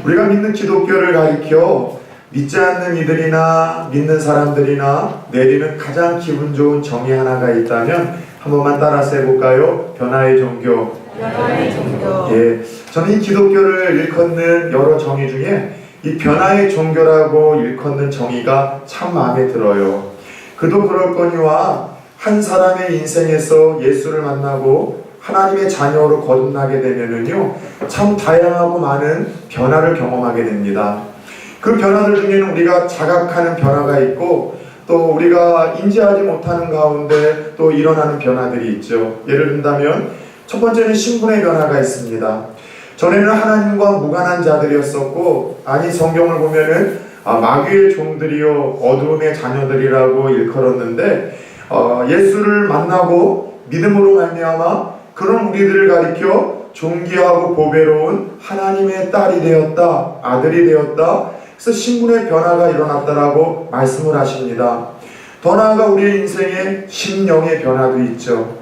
우리가 믿는 기독교를 가리켜 믿지 않는 이들이나 믿는 사람들이나 내리는 가장 기분 좋은 정의 하나가 있다면 한 번만 따라서 해볼까요? 변화의 종교. 변화의 종교. 예, 저는 이 기독교를 일컫는 여러 정의 중에 이 변화의 종교라고 일컫는 정의가 참 마음에 들어요. 그도 그럴거니와 한 사람의 인생에서 예수를 만나고 하나님의 자녀로 거듭나게 되면은요, 참 다양하고 많은 변화를 경험하게 됩니다. 그 변화들 중에는 우리가 자각하는 변화가 있고 또 우리가 인지하지 못하는 가운데 또 일어나는 변화들이 있죠. 예를 든다면 첫 번째는 신분의 변화가 있습니다. 전에는 하나님과 무관한 자들이었었고, 아니 성경을 보면은 마귀의 종들이요 어두움의 자녀들이라고 일컬었는데 예수를 만나고 믿음으로 말미암아 그런 우리들을 가리켜 존귀하고 보배로운 하나님의 딸이 되었다, 아들이 되었다. 그래서 신분의 변화가 일어났다라고 말씀을 하십니다. 더 나아가 우리의 인생에 심령의 변화도 있죠.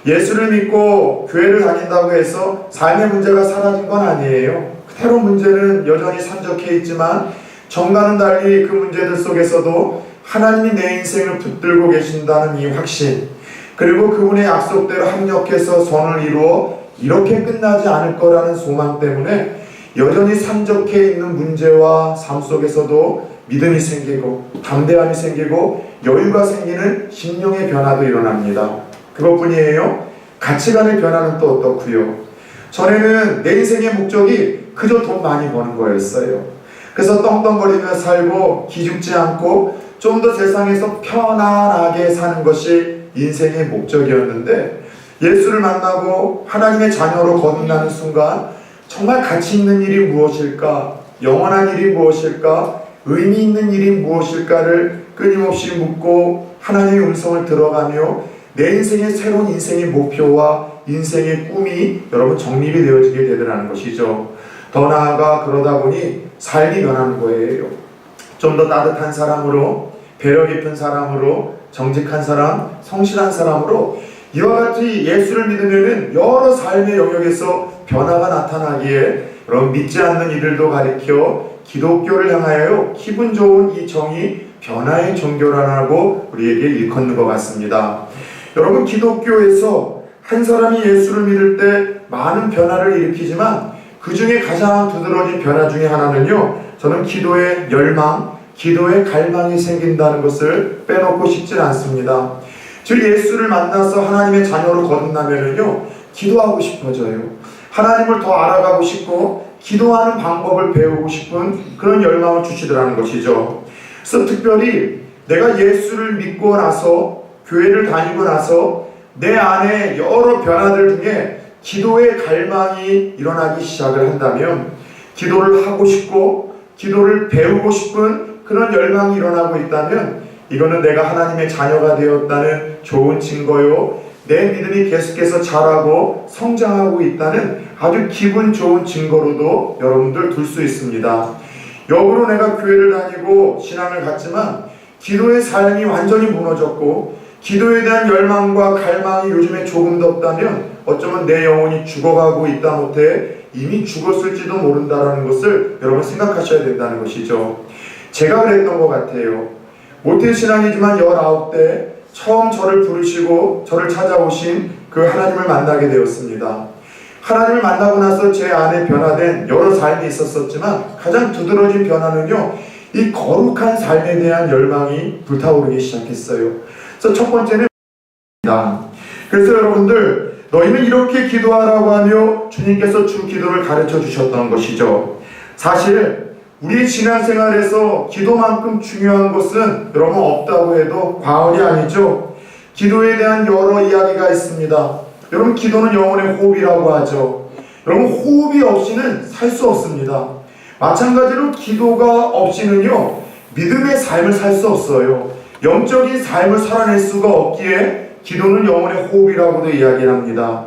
예수를 믿고 교회를 다닌다고 해서 삶의 문제가 사라진 건 아니에요. 그대로 문제는 여전히 산적해 있지만 정과는 달리 그 문제들 속에서도 하나님이 내 인생을 붙들고 계신다는 이 확신, 그리고 그분의 약속대로 합력해서 선을 이루어 이렇게 끝나지 않을 거라는 소망 때문에 여전히 산적해 있는 문제와 삶 속에서도 믿음이 생기고 담대함이 생기고 여유가 생기는 심령의 변화도 일어납니다. 그것뿐이에요? 가치관의 변화는 또 어떻고요? 전에는 내 인생의 목적이 그저 돈 많이 버는 거였어요. 그래서 떵떵거리며 살고 기죽지 않고 좀 더 세상에서 편안하게 사는 것이 인생의 목적이었는데, 예수를 만나고 하나님의 자녀로 거듭나는 순간 정말 가치 있는 일이 무엇일까? 영원한 일이 무엇일까? 의미 있는 일이 무엇일까를 끊임없이 묻고 하나님의 음성을 들어가며 내 인생의 새로운 인생의 목표와 인생의 꿈이 여러분 정립이 되어지게 되더라는 것이죠. 더 나아가 그러다 보니 삶이 변하는 거예요. 좀 더 따뜻한 사람으로, 배려 깊은 사람으로, 정직한 사람, 성실한 사람으로 이와 같이 예수를 믿으면은 여러 삶의 영역에서 변화가 나타나기에 여러분 믿지 않는 이들도 가리켜 기독교를 향하여 기분 좋은 이 정의 변화의 종교라고 우리에게 일컫는 것 같습니다. 여러분 기독교에서 한 사람이 예수를 믿을 때 많은 변화를 일으키지만 그 중에 가장 두드러진 변화 중에 하나는요, 저는 기도의 열망, 기도의 갈망이 생긴다는 것을 빼놓고 싶지 않습니다. 즉 예수를 만나서 하나님의 자녀로 거듭나면은요, 기도하고 싶어져요. 하나님을 더 알아가고 싶고 기도하는 방법을 배우고 싶은 그런 열망을 주시더라는 것이죠. 그래서 특별히 내가 예수를 믿고 나서 교회를 다니고 나서 내 안에 여러 변화들 중에 기도의 갈망이 일어나기 시작을 한다면, 기도를 하고 싶고 기도를 배우고 싶은 그런 열망이 일어나고 있다면 이거는 내가 하나님의 자녀가 되었다는 좋은 증거요, 내 믿음이 계속해서 자라고 성장하고 있다는 아주 기분 좋은 증거로도 여러분들 둘 수 있습니다. 역으로 내가 교회를 다니고 신앙을 갖지만 기도의 삶이 완전히 무너졌고 기도에 대한 열망과 갈망이 요즘에 조금도 없다면 어쩌면 내 영혼이 죽어가고 있다 못해 이미 죽었을지도 모른다는 것을 여러분 생각하셔야 된다는 것이죠. 제가 그랬던 것 같아요. 모태신앙이지만 19대 처음 저를 부르시고 저를 찾아오신 그 하나님을 만나게 되었습니다. 하나님을 만나고 나서 제 안에 변화된 여러 삶이 있었지만 가장 두드러진 변화는요, 이 거룩한 삶에 대한 열망이 불타오르기 시작했어요. 그래서 첫 번째는 그래서 여러분들, 너희는 이렇게 기도하라고 하며 주님께서 주 기도를 가르쳐 주셨던 것이죠. 사실 우리 신앙생활에서 기도만큼 중요한 것은 여러분 없다고 해도 과언이 아니죠. 기도에 대한 여러 이야기가 있습니다. 여러분 기도는 영혼의 호흡이라고 하죠. 여러분 호흡이 없이는 살 수 없습니다. 마찬가지로 기도가 없이는요, 믿음의 삶을 살 수 없어요. 영적인 삶을 살아낼 수가 없기에 기도는 영혼의 호흡이라고도 이야기를 합니다.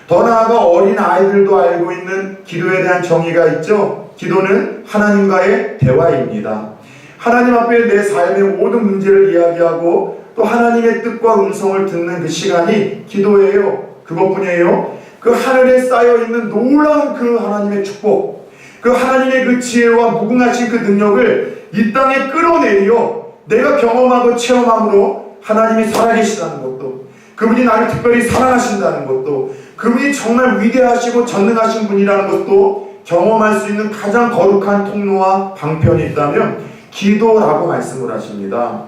더 나아가 어린 아이들도 알고 있는 기도에 대한 정의가 있죠. 기도는 하나님과의 대화입니다. 하나님 앞에 내 삶의 모든 문제를 이야기하고 또 하나님의 뜻과 음성을 듣는 그 시간이 기도예요. 그것뿐이에요. 그 하늘에 쌓여있는 놀라운 그 하나님의 축복, 그 하나님의 그 지혜와 무궁하신 그 능력을 이 땅에 끌어내려 내가 경험하고 체험함으로 하나님이 살아계시다는 것도, 그분이 나를 특별히 사랑하신다는 것도, 그분이 정말 위대하시고 전능하신 분이라는 것도 경험할 수 있는 가장 거룩한 통로와 방편이 있다면 기도라고 말씀을 하십니다.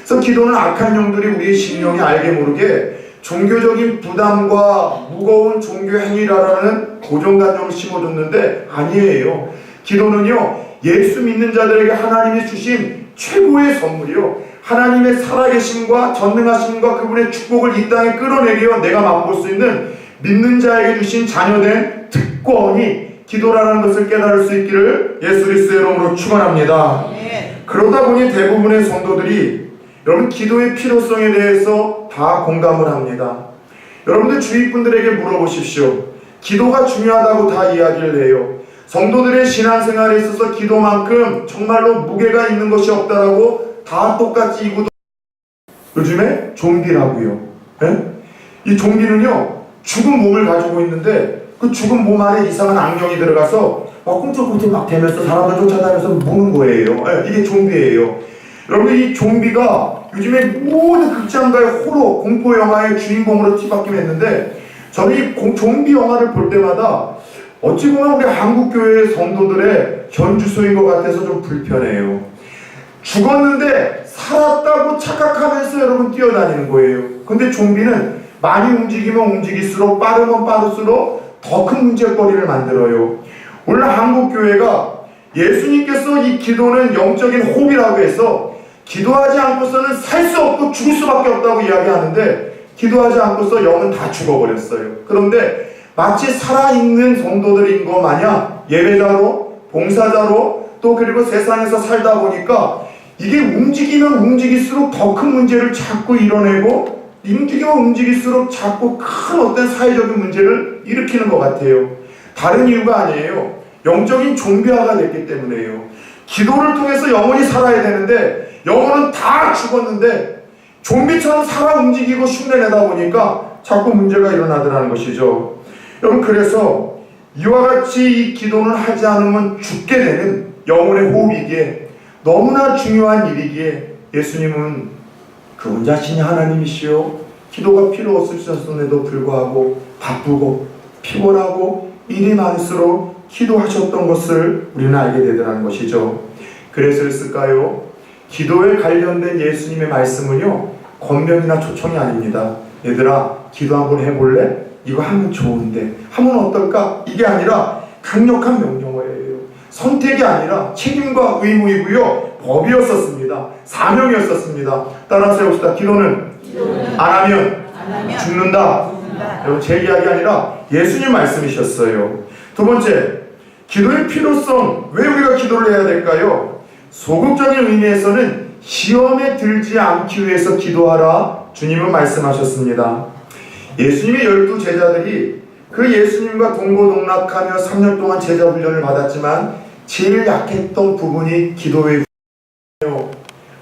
그래서 기도는 악한 영들이 우리의 심령이 알게 모르게 종교적인 부담과 무거운 종교 행위라는 고정관념을 심어줬는데 아니에요. 기도는요, 예수 믿는 자들에게 하나님이 주신 최고의 선물이요, 하나님의 살아계심과 전능하심과 그분의 축복을 이 땅에 끌어내려 내가 맛볼 수 있는 믿는 자에게 주신 자녀된 특권이 기도라는 것을 깨달을 수 있기를 예수 그리스도의 이름으로 축원합니다. 그러다 보니 대부분의 성도들이 여러분 기도의 필요성에 대해서 다 공감을 합니다. 여러분들 주위 분들에게 물어보십시오. 기도가 중요하다고 다 이야기를 해요. 성도들의 신앙생활에 있어서 기도만큼 정말로 무게가 있는 것이 없다라고 다 똑같이 이구도 요즘에 좀비라고요. 예? 이 좀비는요, 죽은 몸을 가지고 있는데 그 죽은 몸 안에 이상한 악령이 들어가서 막 꿈틀꿈틀 막 대면서 사람을 쫓아다니면서 무는 거예요. 예, 이게 좀비예요. 여러분, 이 좀비가 요즘에 모든 극장가의 호러, 공포 영화의 주인공으로 뒤바뀌었는데, 저는 이 좀비 영화를 볼 때마다 어찌 보면 우리 한국교회 성도들의 현주소인 것 같아서 좀 불편해요. 죽었는데 살았다고 착각하면서 여러분 뛰어다니는 거예요. 근데 좀비는 많이 움직이면 움직일수록, 빠르면 빠를수록 더 큰 문제거리를 만들어요. 오늘 한국교회가 예수님께서 이 기도는 영적인 호흡이라고 해서 기도하지 않고서는 살 수 없고 죽을 수밖에 없다고 이야기하는데, 기도하지 않고서 영은 다 죽어버렸어요. 그런데 마치 살아있는 성도들인 것 마냥 예배자로, 봉사자로, 또 그리고 세상에서 살다 보니까 이게 움직이면 움직일수록 더 큰 문제를 자꾸 이뤄내고, 움직이면 움직일수록 자꾸 큰 어떤 사회적인 문제를 일으키는 것 같아요. 다른 이유가 아니에요. 영적인 좀비화가 됐기 때문에요. 기도를 통해서 영혼이 살아야 되는데 영혼은 다 죽었는데 좀비처럼 살아 움직이고 흉내내다 보니까 자꾸 문제가 일어나더라는 것이죠. 여러분, 그래서 이와 같이 이 기도는 하지 않으면 죽게 되는 영혼의 호흡이기에 너무나 중요한 일이기에 예수님은 그분 자신이 하나님이시요 기도가 필요 없으셨음에도 불구하고 바쁘고 피곤하고 일이 많을수록 기도하셨던 것을 우리는 알게 되더라는 것이죠. 그래서였을까요? 기도에 관련된 예수님의 말씀은요, 권면이나 초청이 아닙니다. 얘들아, 기도 한번 해볼래? 이거 하면 좋은데 하면 어떨까? 이게 아니라 강력한 명령어예요. 선택이 아니라 책임과 의무이고요, 법이었었습니다. 사명이었었습니다. 따라서 해봅시다. 기도는 안 하면 죽는다. 여러분, 제 이야기 아니라 예수님 말씀이셨어요. 두 번째, 기도의 필요성. 왜 우리가 기도를 해야 될까요? 소극적인 의미에서는 시험에 들지 않기 위해서 기도하라 주님은 말씀하셨습니다. 예수님의 12 제자들이 그 예수님과 동고동락하며 3년 동안 제자 훈련을 받았지만 제일 약했던 부분이 기도의 훈련이에요.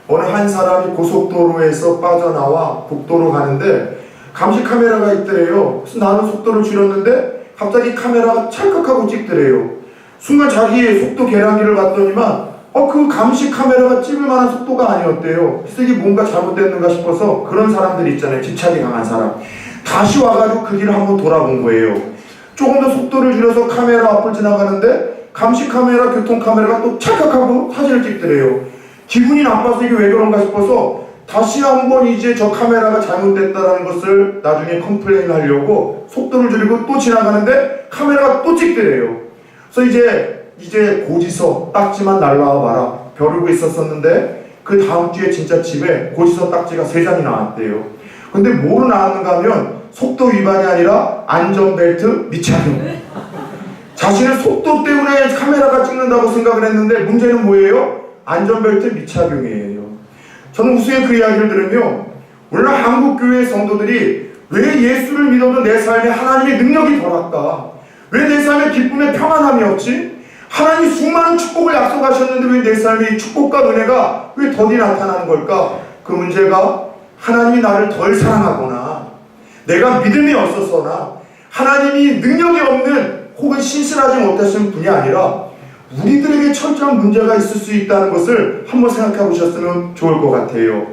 어느 한 사람이 고속도로에서 빠져나와 국도로 가는데 감시 카메라가 있더래요. 그래서 나는 속도를 줄였는데 갑자기 카메라가 찰칵하고 찍더래요. 순간 자기의 속도 계량기를 봤더니만 그 감시 카메라가 찍을 만한 속도가 아니었대요. 그래서 이게 뭔가 잘못됐는가 싶어서, 그런 사람들이 있잖아요, 집착이 강한 사람. 다시 와가지고 그 길을 한번 돌아본 거예요. 조금 더 속도를 줄여서 카메라 앞을 지나가는데 감시 카메라, 교통 카메라가 또 찰칵하고 사진을 찍더래요. 기분이 나빠서 이게 왜 그런가 싶어서 다시 한번 이제 저 카메라가 잘못됐다는 것을 나중에 컴플레인을 하려고 속도를 줄이고 또 지나가는데 카메라가 또 찍더래요. 그래서 이제 고지서 딱지만 날라와 봐라. 벼르고 있었었는데 그 다음 주에 진짜 집에 고지서 딱지가 3장이 나왔대요. 근데 뭐로 나왔는가 하면 속도 위반이 아니라 안전벨트 미착용. 자신의 속도 때문에 카메라가 찍는다고 생각을 했는데 문제는 뭐예요? 안전벨트 미착용이에요. 저는 우스에 그 이야기를 들으며 오늘 한국교회 성도들이 왜 예수를 믿어도 내 삶에 하나님의 능력이 덜할까? 왜 내 삶에 기쁨의 평안함이 없지? 하나님이 수많은 축복을 약속하셨는데 왜 내 삶에 이 축복과 은혜가 왜 더디 나타나는 걸까? 그 문제가 하나님이 나를 덜 사랑하거나 내가 믿음이 없어서나 하나님이 능력이 없는 혹은 신실하지 못하신 분이 아니라 우리들에게 철저한 문제가 있을 수 있다는 것을 한번 생각해 보셨으면 좋을 것 같아요.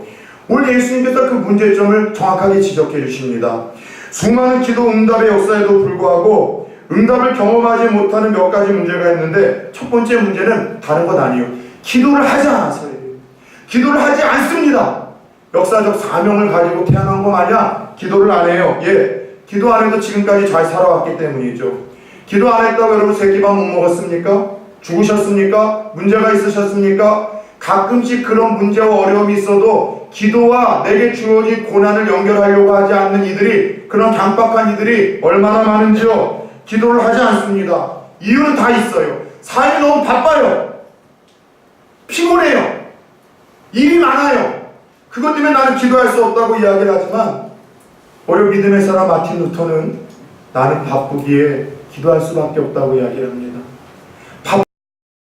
오늘 예수님께서 그 문제점을 정확하게 지적해 주십니다. 수많은 기도 응답의 역사에도 불구하고 응답을 경험하지 못하는 몇 가지 문제가 있는데, 첫 번째 문제는 다른 것 아니에요. 기도를 하지 않아서요. 기도를 하지 않습니다. 역사적 사명을 가지고 태어난 거 마냥 기도를 안 해요. 기도 안 해도 지금까지 잘 살아왔기 때문이죠. 기도 안 했다고 여러분 새끼밥 못 먹었습니까? 죽으셨습니까? 문제가 있으셨습니까? 가끔씩 그런 문제와 어려움이 있어도 기도와 내게 주어진 고난을 연결하려고 하지 않는 이들이, 그런 강박한 이들이 얼마나 많은지요. 기도를 하지 않습니다. 이유는 다 있어요. 삶이 너무 바빠요. 피곤해요. 일이 많아요. 그것 때문에 나는 기도할 수 없다고 이야기를 하지만, 어려 믿음의 사람 마틴 루터는 나는 바쁘기에 기도할 수밖에 없다고 이야기를 합니다.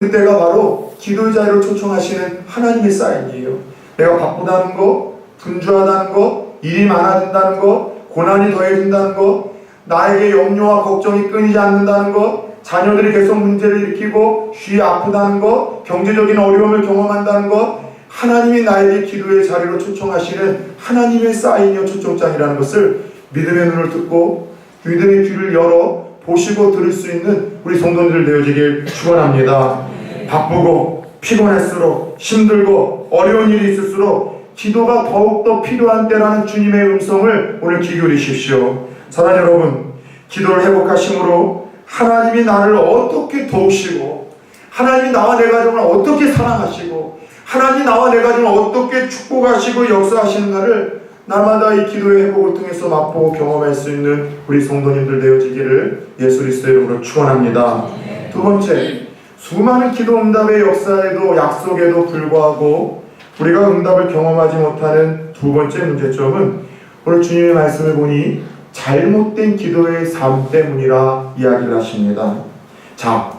그때가 바로 기도의 자리로 초청하시는 하나님의 사인이에요. 내가 바쁘다는 거, 분주하다는 거, 일이 많아진다는 거, 고난이 더해진다는 거, 나에게 염려와 걱정이 끊이지 않는다는 거, 자녀들이 계속 문제를 일으키고 쉬이 아프다는 거, 경제적인 어려움을 경험한다는 거, 하나님이 나에게 기도의 자리로 초청하시는 하나님의 사인이요 초청장이라는 것을 믿음의 눈을 듣고 믿음의 귀를 열어 보시고 들을 수 있는 우리 성도님들 되어지길 축원합니다. 바쁘고 피곤할수록, 힘들고 어려운 일이 있을수록 기도가 더욱더 필요한 때라는 주님의 음성을 오늘 귀 기울이십시오. 사랑하는 여러분, 기도를 회복하심으로 하나님이 나를 어떻게 도우시고, 하나님이 나와 내 가정을 어떻게 사랑하시고, 하나님이 나와 내 가정을 어떻게 축복하시고 역사하시는가를 날마다 이 기도의 회복을 통해서 맛보고 경험할 수 있는 우리 성도님들 되어지기를 예수 그리스도의 이름으로 축원합니다. 두 번째, 수많은 기도 응답의 역사에도 약속에도 불구하고 우리가 응답을 경험하지 못하는 두 번째 문제점은 오늘 주님의 말씀을 보니 잘못된 기도의 삶 때문이라 이야기를 하십니다. 자,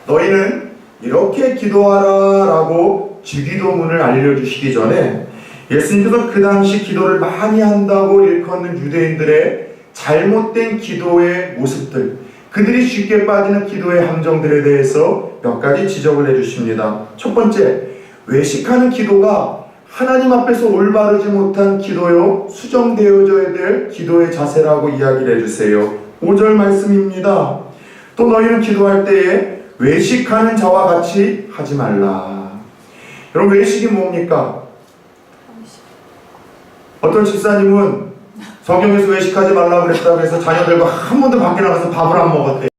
너희는 이렇게 기도하라 라고 주기도문을 알려주시기 전에 예수님께서 그 당시 기도를 많이 한다고 일컫는 유대인들의 잘못된 기도의 모습들, 그들이 쉽게 빠지는 기도의 함정들에 대해서 몇 가지 지적을 해주십니다. 첫 번째, 외식하는 기도가 하나님 앞에서 올바르지 못한 기도요, 수정되어져야 될 기도의 자세라고 이야기를 해주세요. 5절 말씀입니다. 또 너희는 기도할 때에 외식하는 자와 같이 하지 말라. 여러분, 외식이 뭡니까? 어떤 집사님은 성경에서 외식하지 말라고 그랬다고 해서 자녀들과 한 번도 밖에 나가서 밥을 안 먹었대요.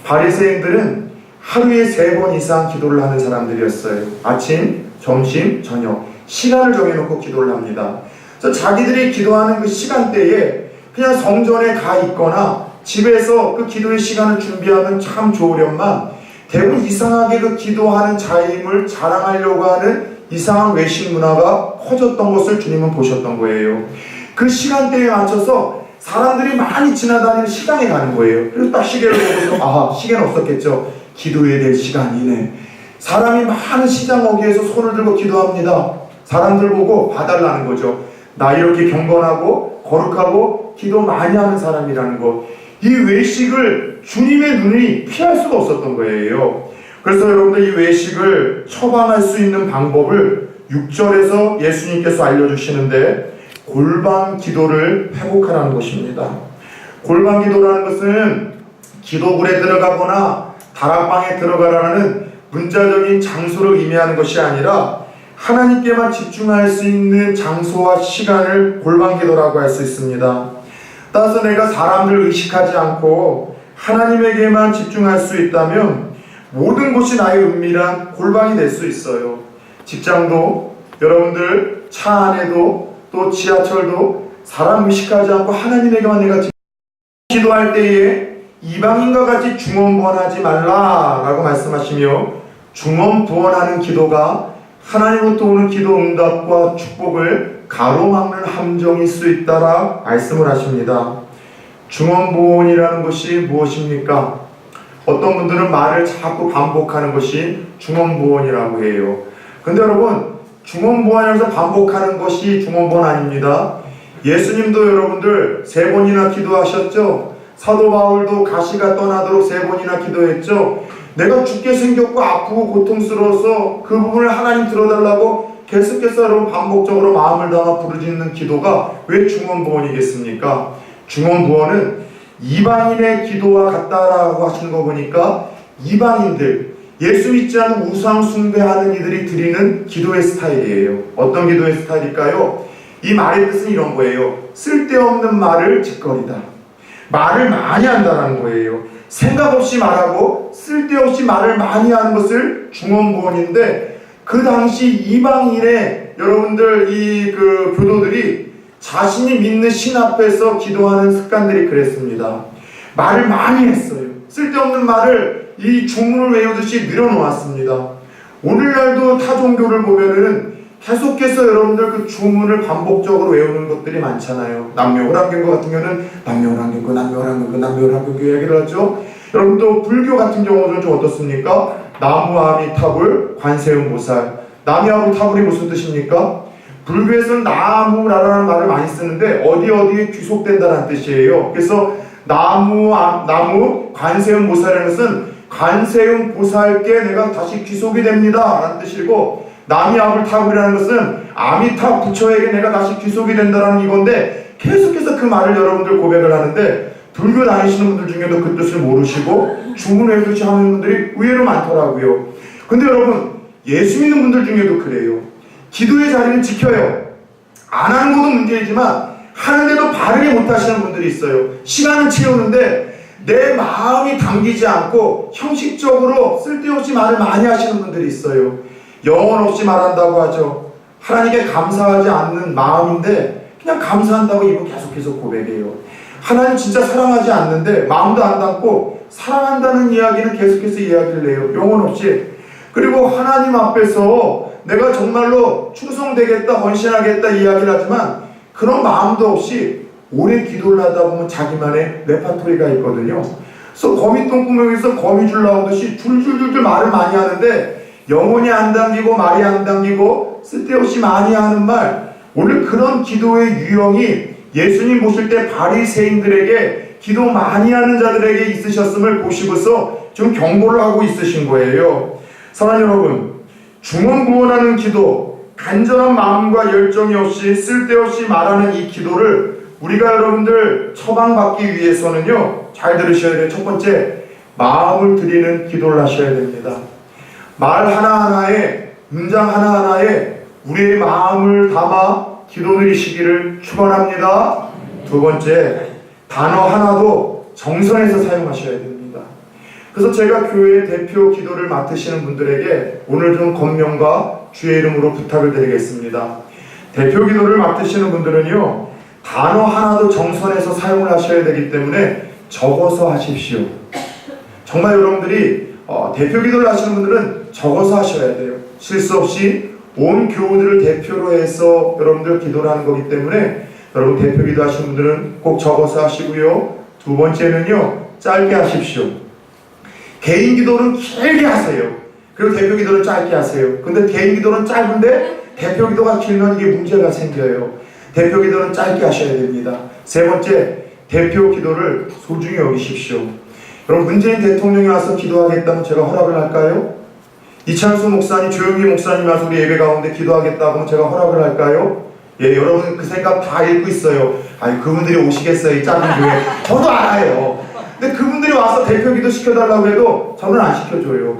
바리새인들은 하루에 3번 이상 기도를 하는 사람들이었어요. 아침, 점심, 저녁 시간을 정해놓고 기도를 합니다. 그래서 자기들이 기도하는 그 시간대에 그냥 성전에 가 있거나 집에서 그 기도의 시간을 준비하면 참 좋으련만 대부분 이상하게 그 기도하는 자임을 자랑하려고 하는 이상한 외식 문화가 퍼졌던 것을 주님은 보셨던 거예요. 그 시간대에 맞춰서 사람들이 많이 지나다니는 시장에 가는 거예요. 그래서 딱 시계를 보고서 시계는 없었겠죠. 기도해야 될 시간이네. 사람이 많은 시장 어귀에서 손을 들고 기도합니다. 사람들 보고 봐달라는 거죠. 나 이렇게 경건하고 거룩하고 기도 많이 하는 사람이라는 것. 이 외식을 주님의 눈이 피할 수가 없었던 거예요. 그래서 여러분들 이 외식을 처방할 수 있는 방법을 6절에서 예수님께서 알려주시는데 골방 기도를 회복하라는 것입니다. 골방 기도라는 것은 기도굴에 들어가거나 다락방에 들어가라는 문자적인 장소를 의미하는 것이 아니라 하나님께만 집중할 수 있는 장소와 시간을 골방 기도라고 할 수 있습니다. 따라서 내가 사람들을 의식하지 않고 하나님에게만 집중할 수 있다면 모든 곳이 나의 은밀한 골방이 될 수 있어요. 직장도, 여러분들 차 안에도, 또 지하철도 사람 의식하지 않고 하나님에게만 내가 기도할 때에 이방인과 같이 중언부언하지 말라라고 말씀하시며, 중언부언하는 기도가 하나님으로부터 오는 기도 응답과 축복을 가로막는 함정일 수 있다라 말씀을 하십니다. 중언부언이라는 것이 무엇입니까? 어떤 분들은 말을 자꾸 반복하는 것이 중언부언이라고 해요. 근데 여러분, 중언부언하면서 반복하는 것이 중언부언 아닙니다. 예수님도 여러분들 3번이나 기도하셨죠? 사도 바울도 가시가 떠나도록 3번이나 기도했죠. 내가 죽게 생겼고 아프고 고통스러워서 그 부분을 하나님 들어달라고 계속해서 여러분 반복적으로 마음을 담아 부르짖는 기도가 왜 중언부원이겠습니까? 중언부원은 이방인의 기도와 같다라고 하시는 거 보니까 이방인들, 예수 믿지 않은 우상 숭배하는 이들이 드리는 기도의 스타일이에요. 어떤 기도의 스타일일까요? 이 말의 뜻은 이런 거예요. 쓸데없는 말을 짓거리다. 말을 많이 한다는 거예요. 생각 없이 말하고 쓸데없이 말을 많이 하는 것을 중언부원인데, 그 당시 이방인의 여러분들 교도들이 자신이 믿는 신 앞에서 기도하는 습관들이 그랬습니다. 말을 많이 했어요. 쓸데없는 말을 이 주문을 외우듯이 늘어놓았습니다. 오늘날도 타 종교를 보면은 계속해서 여러분들 그 주문을 반복적으로 외우는 것들이 많잖아요. 남묘호랑경거 같은 경우는 남묘호랑경거, 남묘호랑경거, 남묘호랑경거 얘기를 하죠. 여러분 또 불교 같은 경우는 좀 어떻습니까? 나무아미타불 관세음보살. 나무아미타불이 무슨 뜻입니까? 불교에서는 나무라는 말을 많이 쓰는데 어디에 귀속된다는 뜻이에요. 그래서 나무 관세음보살이라는 것은 관세음보살께 내가 다시 귀속이 됩니다 라는 뜻이고, 나미아불타불이라는 것은 아미타 부처에게 내가 다시 귀속이 된다는 이건데, 계속해서 그 말을 여러분들 고백을 하는데 불교 다니시는 분들 중에도 그 뜻을 모르시고 주문 외우듯이 하는 분들이 의외로 많더라고요. 근데 여러분 예수 믿는 분들 중에도 그래요. 기도의 자리는 지켜요. 안 하는 것도 문제이지만 하는데도 바르게 못하시는 분들이 있어요. 시간은 채우는데 내 마음이 당기지 않고 형식적으로 쓸데없이 말을 많이 하시는 분들이 있어요. 영혼 없이 말한다고 하죠. 하나님께 감사하지 않는 마음인데 그냥 감사한다고 입을 계속해서 고백해요. 하나님 진짜 사랑하지 않는데 마음도 안 담고 사랑한다는 이야기는 계속해서 이야기를 해요. 영혼 없이. 그리고 하나님 앞에서 내가 정말로 충성되겠다, 헌신하겠다 이야기를 하지만 그런 마음도 없이 오래 기도를 하다 보면 자기만의 레파토리가 있거든요. 그래서 거미똥구멍에서 거미줄 나오듯이 줄줄줄줄 말을 많이 하는데 영혼이 안 당기고 말이 안 당기고 쓸데없이 많이 하는 말. 원래 그런 기도의 유형이 예수님 보실 때 바리새인들에게 기도 많이 하는 자들에게 있으셨음을 보시고서 좀 경고를 하고 있으신 거예요. 사랑하는 여러분, 중언부언하는 기도, 간절한 마음과 열정이 없이 쓸데없이 말하는 이 기도를 우리가 여러분들 처방받기 위해서는요, 잘 들으셔야 돼요. 첫 번째, 마음을 드리는 기도를 하셔야 됩니다. 말 하나하나에, 문장 하나하나에 우리의 마음을 담아 기도 드리시기를 축원합니다. 두 번째, 단어 하나도 정성에서 사용하셔야 됩니다. 그래서 제가 교회의 대표 기도를 맡으시는 분들에게 오늘 좀 권면과 주의 이름으로 부탁을 드리겠습니다. 대표 기도를 맡으시는 분들은요, 단어 하나도 정성에서 사용을 하셔야 되기 때문에 적어서 하십시오. 정말 여러분들이 대표 기도를 하시는 분들은 적어서 하셔야 돼요. 실수 없이 온 교우들을 대표로 해서 여러분들 기도를 하는 거기 때문에 여러분 대표 기도 하시는 분들은 꼭 적어서 하시고요. 두 번째는요, 짧게 하십시오. 개인 기도는 길게 하세요. 그리고 대표 기도는 짧게 하세요. 근데 개인 기도는 짧은데 대표 기도가 길면 이게 문제가 생겨요. 대표 기도는 짧게 하셔야 됩니다. 세 번째, 대표 기도를 소중히 여기십시오. 여러분 문재인 대통령이 와서 기도하겠다면 제가 허락을 할까요? 이찬수 목사님, 조영기 목사님 와서 우리 예배 가운데 기도하겠다고 하면 제가 허락을 할까요? 예, 여러분 그 생각 다 읽고 있어요. 아니 그분들이 오시겠어요, 이 작은 교회. 저도 알아요. 근데 그분들이 와서 대표 기도 시켜달라고 해도 저는 안 시켜줘요.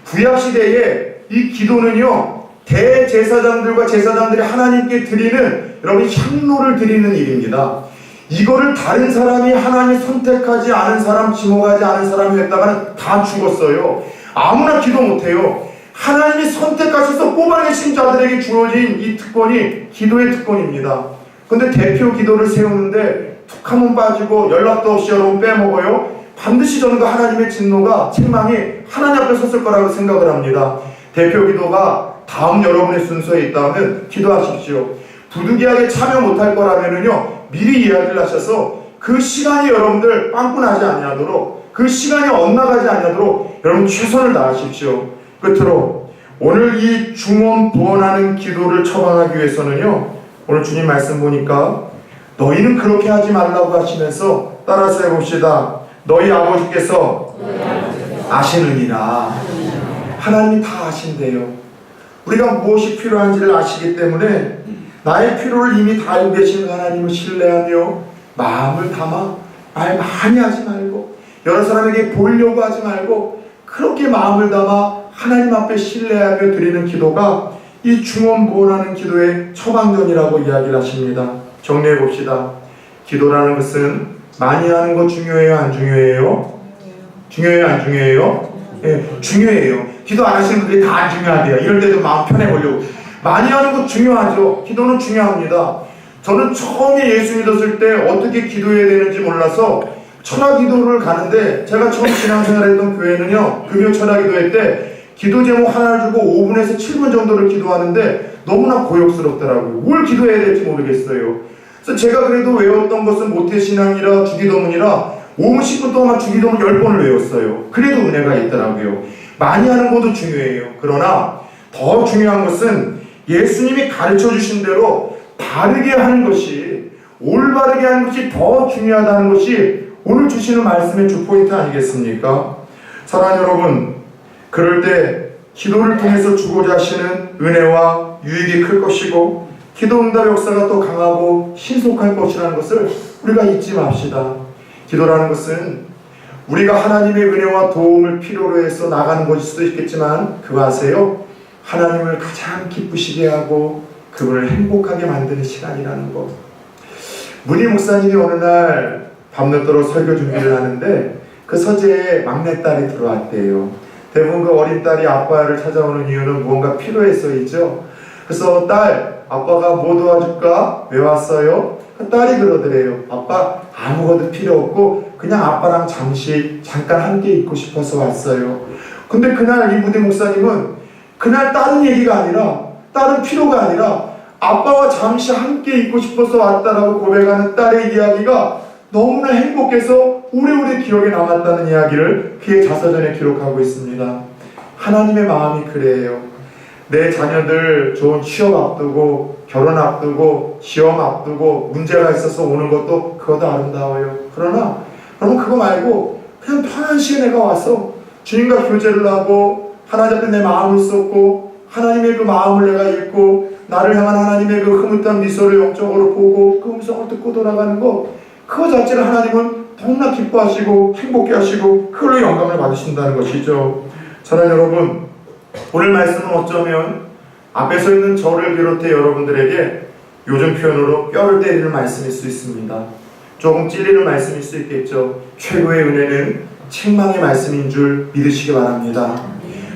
구약시대에 이 기도는요, 대제사장들과 제사장들이 하나님께 드리는 여러분 향로를 드리는 일입니다. 이거를 다른 사람이 하나님 선택하지 않은 사람, 지목하지 않은 사람이 했다가는 다 죽었어요. 아무나 기도 못해요. 하나님이 선택하셔서 뽑아내신 자들에게 주어진 이 특권이 기도의 특권입니다. 근데 대표 기도를 세우는데 툭 하면 빠지고 연락도 없이 여러분 빼먹어요. 반드시 저는 그 하나님의 진노가, 책망이 하나님 앞에 섰을 거라고 생각을 합니다. 대표 기도가 다음 여러분의 순서에 있다면 기도하십시오. 부득이하게 참여 못할 거라면은요, 미리 이야기를 하셔서 그 시간이 여러분들 빵꾸나지 아니하도록, 그 시간이 엇나가지 아니하도록 여러분 최선을 다하십시오. 끝으로 오늘 이 중언부언하는 기도를 처방하기 위해서는요, 오늘 주님 말씀 보니까 너희는 그렇게 하지 말라고 하시면서 따라서 해봅시다. 너희 아버지께서 아시느니라. 하나님이 다 아신대요. 우리가 무엇이 필요한지를 아시기 때문에 나의 필요를 이미 다 알고 계신 하나님을 신뢰하며 마음을 담아 말 많이 하지 말고 여러 사람에게 보이려고 하지 말고 그렇게 마음을 담아 하나님 앞에 신뢰하며 드리는 기도가 이 중언부언하는 기도의 처방전이라고 이야기를 하십니다. 정리해 봅시다. 기도라는 것은 많이 하는 거 중요해요? 안 중요해요? 중요해요? 안 중요해요? 예, 중요해요. 기도 안 하시는 분들이 다 안 중요하대요. 이럴 때도 마음 편해보려고. 많이 하는 거 중요하죠. 기도는 중요합니다. 저는 처음에 예수 믿었을 때 어떻게 기도해야 되는지 몰라서 철학 기도를 가는데, 제가 처음 신앙생활했던 교회는요, 금요 철학 기도회 때 기도 제목 하나를 주고 5분에서 7분 정도를 기도하는데 너무나 고역스럽더라고요. 뭘 기도해야 될지 모르겠어요. 그래서 제가 그래도 외웠던 것은 모태신앙이라 주기도문이라 5분 10분 동안 주기도문 10번을 외웠어요. 그래도 은혜가 있더라고요. 많이 하는 것도 중요해요. 그러나 더 중요한 것은 예수님이 가르쳐 주신 대로 바르게 하는 것이, 올바르게 하는 것이 더 중요하다는 것이 오늘 주시는 말씀의 주포인트 아니겠습니까? 사랑하는 여러분, 그럴 때 기도를 통해서 주고자 하시는 은혜와 유익이 클 것이고 기도 응답 역사가 또 강하고 신속할 것이라는 것을 우리가 잊지 맙시다. 기도라는 것은 우리가 하나님의 은혜와 도움을 필요로 해서 나가는 것일 수도 있겠지만, 그거 아세요? 하나님을 가장 기쁘시게 하고 그분을 행복하게 만드는 시간이라는 것. 문희 목사님이 어느 날 밤늦도록 설교 준비를 하는데 그 서재에 막내딸이 들어왔대요. 대부분 그 어린 딸이 아빠를 찾아오는 이유는 무언가 필요해서이죠. 그래서 딸, 아빠가 뭐 도와줄까? 왜 왔어요? 그 딸이 그러더래요. 아빠 아무것도 필요 없고 그냥 아빠랑 잠깐 함께 있고 싶어서 왔어요. 근데 그날 이 무대 목사님은 그날 다른 얘기가 아니라, 다른 필요가 아니라 아빠와 잠시 함께 있고 싶어서 왔다라고 고백하는 딸의 이야기가 너무나 행복해서 오래오래 기억에 남았다는 이야기를 그의 자서전에 기록하고 있습니다. 하나님의 마음이 그래요. 내 자녀들 좋은 취업 앞두고 결혼 앞두고 시험 앞두고 문제가 있어서 오는 것도 그것도 아름다워요. 그러나 그거 말고 그냥 편한 시간에 내가 와서 주님과 교제를 하고 하나님 앞에 내 마음을 쏟고 하나님의 그 마음을 내가 읽고 나를 향한 하나님의 그 흐뭇한 미소를 영적으로 보고 그 음성을 듣고 돌아가는 것, 그거 자체를 하나님은 너무나 기뻐하시고 행복해 하시고 그걸로 영감을 받으신다는 것이죠. 사랑하는 여러분, 오늘 말씀은 어쩌면 앞에 서 있는 저를 비롯해 여러분들에게 요즘 표현으로 뼈를 때리는 말씀일 수 있습니다. 조금 찔리는 말씀일 수 있겠죠. 최고의 은혜는 책망의 말씀인 줄 믿으시기 바랍니다.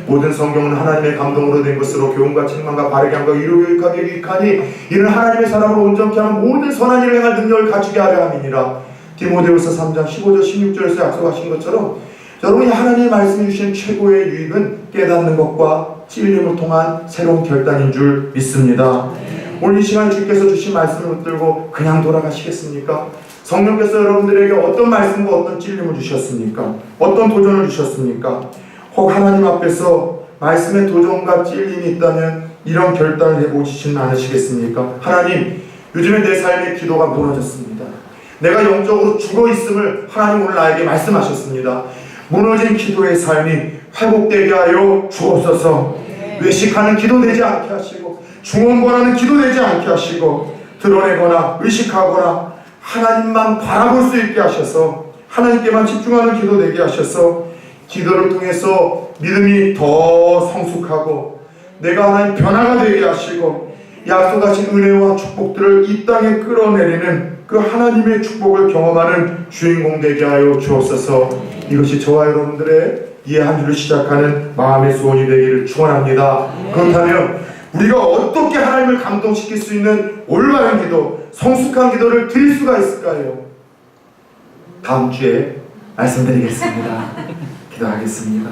모든 성경은 하나님의 감동으로 된 것으로 교훈과 책망과 바르게 함과 이루교육하게 유익하니 이는 하나님의 사람으로 온전케 하는 모든 선한 일을 행할 능력을 갖추게 하려 함이니라. 디모데후서 3장 15절 16절에서 약속하신 것처럼 여러분이 하나님의 말씀해 주신 최고의 유익은 깨닫는 것과 찔림을 통한 새로운 결단인 줄 믿습니다. 오늘 이 시간 주께서 주신 말씀을 붙들고 그냥 돌아가시겠습니까? 성령께서 여러분들에게 어떤 말씀과 어떤 찔림을 주셨습니까? 어떤 도전을 주셨습니까? 혹 하나님 앞에서 말씀의 도전과 찔림이 있다면 이런 결단을 해보시지는 않으시겠습니까? 하나님, 요즘에 내 삶의 기도가 무너졌습니다. 내가 영적으로 죽어있음을 하나님 오늘 나에게 말씀하셨습니다. 무너진 기도의 삶이 회복되게 하여 주옵소서. 외식하는 기도 되지 않게 하시고 중언부언하는 기도 되지 않게 하시고 드러내거나 의식하거나 하나님만 바라볼 수 있게 하셔서 하나님께만 집중하는 기도 되게 하셔서 기도를 통해서 믿음이 더 성숙하고 내가 하나님 변화가 되게 하시고 약속하신 은혜와 축복들을 이 땅에 끌어내리는 그 하나님의 축복을 경험하는 주인공 되게 하여 주옵소서. 이것이 저와 여러분들의 이 한 주를 시작하는 마음의 소원이 되기를 축원합니다. 그렇다면 우리가 어떻게 하나님을 감동시킬 수 있는 올바른 기도, 성숙한 기도를 드릴 수가 있을까요? 다음 주에 말씀드리겠습니다. 기도하겠습니다.